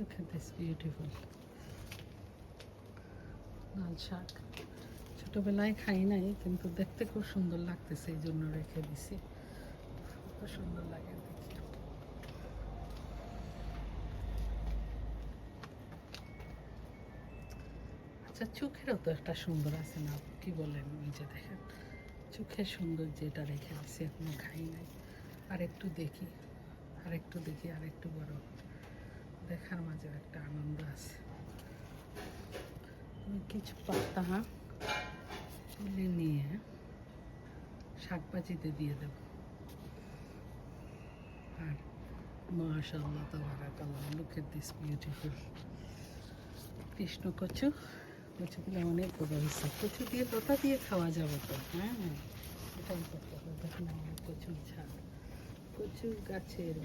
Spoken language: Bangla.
Look at this beautiful লাল শাক। ছোটবেলায় খাই নাই, কিন্তু দেখতে খুব সুন্দর লাগতেছে, এই জন্য রেখে দিছি। খুব সুন্দর লাগে দেখতে। আচ্ছা, চোখেরও তো একটা সুন্দর আছে না, কি বলেন? ওই যে দেখেন, চোখের সুন্দর যেটা রেখে দিছি, এখনো খাই নাই। আরেকটু দেখি, আরেকটু দেখি, আরেকটু বড় দেখার মাঝে একটা আনন্দ আছে। কিছু পাতা তুলে নিয়ে শাকভাজিতে দিয়ে দেব। আর মাশাআল্লাহ তাবারাকাল্লাহ, লুক এট দিস বিউটিফুল কৃষ্ণ কচু। কচুগুলো অনেক বড় হয়েছে। কচু দিয়ে লতা দিয়ে খাওয়া যাবে তো। হ্যাঁ, এটাই করতে হবে। দেখুন আমার কচুর ঝাল, কচুর গাছের